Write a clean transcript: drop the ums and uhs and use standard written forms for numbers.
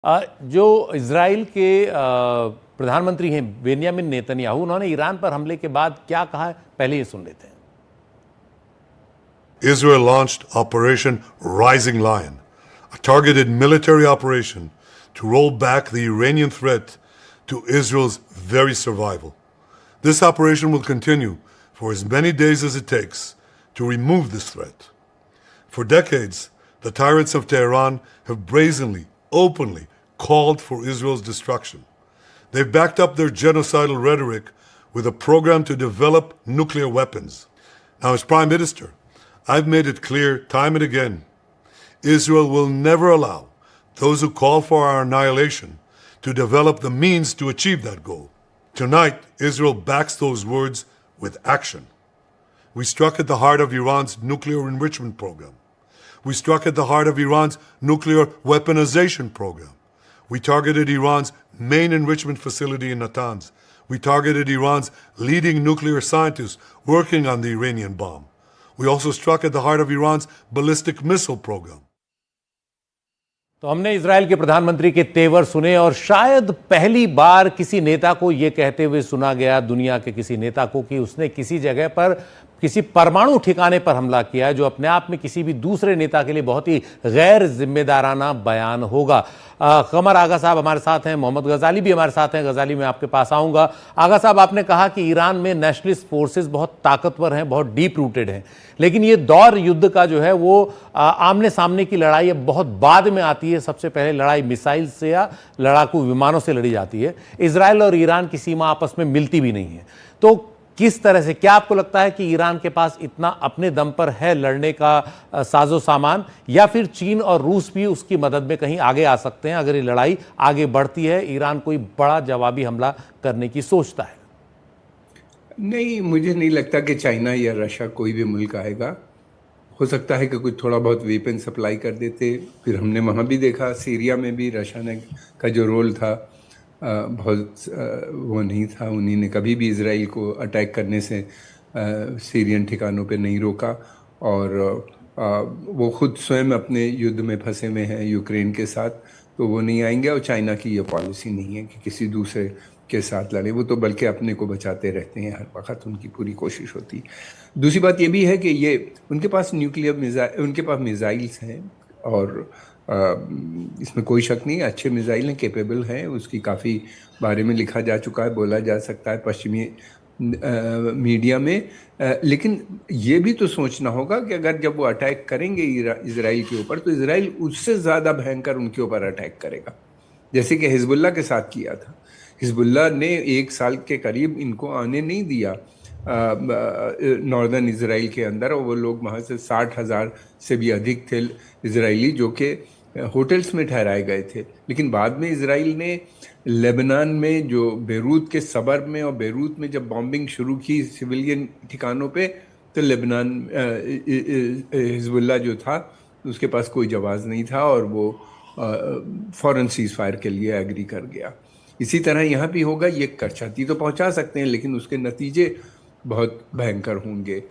जो इजराइल के प्रधानमंत्री हैं बेंयामिन नेतन्याहू, उन्होंने ईरान पर हमले के बाद क्या कहा है, पहले ये सुन लेते हैं। Israel launched Operation Rising Lion, a targeted military operation to roll back the Iranian threat to Israel's very survival. This operation will continue for as many days as it takes to remove this threat. For decades, the tyrants of Tehran have brazenly, openly called for Israel's destruction. They've backed up their genocidal rhetoric with a program to develop nuclear weapons. Now, as Prime Minister, I've made it clear time and again, Israel will never allow those who call for our annihilation to develop the means to achieve that goal. Tonight, Israel backs those words with action. We struck at the heart of Iran's nuclear enrichment program. We struck at the heart of Iran's nuclear weaponization program. We targeted Iran's main enrichment facility in Natanz. We targeted Iran's leading nuclear scientists working on the Iranian bomb. We also struck at the heart of Iran's ballistic missile program. तो हमने Israel के प्रधानमंत्री के तेवर सुने और शायद पहली बार किसी नेता को यह कहते हुए सुना गया, दुनिया के किसी नेता को, कि उसने किसी जगह पर किसी परमाणु ठिकाने पर हमला किया है, जो अपने आप में किसी भी दूसरे नेता के लिए बहुत ही गैर जिम्मेदाराना बयान होगा। कमर आगा साहब हमारे साथ हैं, मोहम्मद गजाली भी हमारे साथ हैं। गजाली, मैं आपके पास आऊँगा। आगा साहब, आपने कहा कि ईरान में नेशनलिस्ट फोर्सेस बहुत ताकतवर हैं, बहुत डीप रूटेड हैं, लेकिन ये दौर युद्ध का जो है वो आमने सामने की लड़ाई अब बहुत बाद में आती है। सबसे पहले लड़ाई मिसाइल से या लड़ाकू विमानों से लड़ी जाती है। इजराइल और ईरान की सीमा आपस में मिलती भी नहीं है। तो किस तरह से, क्या आपको लगता है कि ईरान के पास इतना अपने दम पर है लड़ने का साजो सामान, या फिर चीन और रूस भी उसकी मदद में कहीं आगे आ सकते हैं अगर ये लड़ाई आगे बढ़ती है, ईरान कोई बड़ा जवाबी हमला करने की सोचता है? नहीं, मुझे नहीं लगता कि चाइना या रशिया कोई भी मुल्क आएगा। हो सकता है कि कुछ थोड़ा बहुत वेपन सप्लाई कर देते। फिर हमने वहाँ भी देखा, सीरिया में भी रशिया ने का जो रोल था बहुत वो नहीं था। उन्हीं ने कभी भी इजराइल को अटैक करने से सीरियन ठिकानों पे नहीं रोका, और वो खुद स्वयं अपने युद्ध में फंसे हुए हैं यूक्रेन के साथ, तो वो नहीं आएंगे। और चाइना की ये पॉलिसी नहीं है कि किसी दूसरे के साथ लड़े, वो तो बल्कि अपने को बचाते रहते हैं हर वक्त, उनकी पूरी कोशिश होती। दूसरी बात ये भी है कि ये उनके पास न्यूक्लियर मिसाइल, उनके पास मिसाइल्स हैं, और इसमें कोई शक नहीं, अच्छे मिसाइल हैं, कैपेबल हैं। उसकी काफ़ी बारे में लिखा जा चुका है, बोला जा सकता है पश्चिमी मीडिया में। लेकिन ये भी तो सोचना होगा कि अगर जब वो अटैक करेंगे इजराइल के ऊपर, तो इजराइल उससे ज़्यादा भयंकर उनके ऊपर अटैक करेगा, जैसे कि हिजबुल्ला के साथ किया था। हिजबुल्ला ने 1 साल के करीब इनको आने नहीं दिया नॉर्दर्न इजराइल के अंदर, और वो लोग वहाँ से 60,000 से भी अधिक थे इजरायली जो कि होटल्स में ठहराए गए थे। लेकिन बाद में इजराइल ने लेबनान में, जो बेरूत के सबर्ब में, और बेरूत में जब बॉम्बिंग शुरू की सिविलियन ठिकानों पे, तो लेबनान हिजबुल्ला जो था उसके पास कोई जवाब नहीं था, और वो फौरन सीज फायर के लिए एग्री कर गया। इसी तरह यहाँ भी होगा। ये क्षति तो पहुँचा सकते हैं, लेकिन उसके नतीजे बहुत भयंकर होंगे।